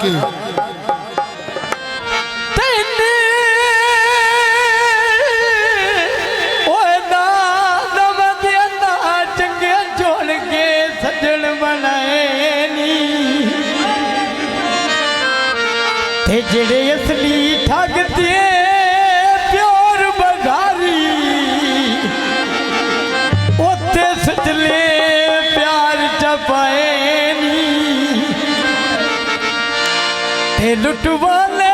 के जेड़े असली ठगते प्योर बजारी उत्ते सचले प्यार चपाए नी ते लुट वाले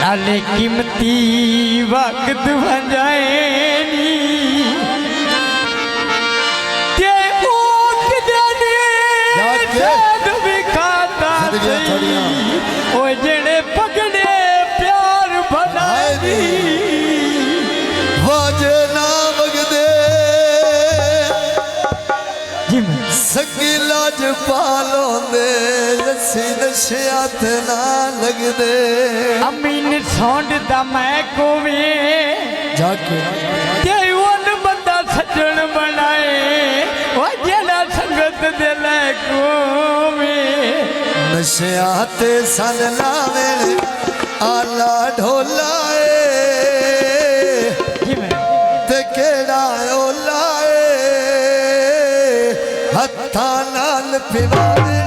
नाले कीमती वक्त वंजाए नी ते ओक जाने शाद भी खाता सी ओ जेड़े पगड़े प्यार बनाए नी वाजे ना मगदे सगी लाज पालों दे रस्सी नशियात ना लगदे अमीन सौंड दा मैं कोवे जाके ते उन बंदा सजन बनाए ओ जेड़ा संगत दे ले कोवे नशियात सन लावे आला ढोलाए ते केड़ा ओलाए हत्था नाल पिवावे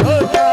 Oh,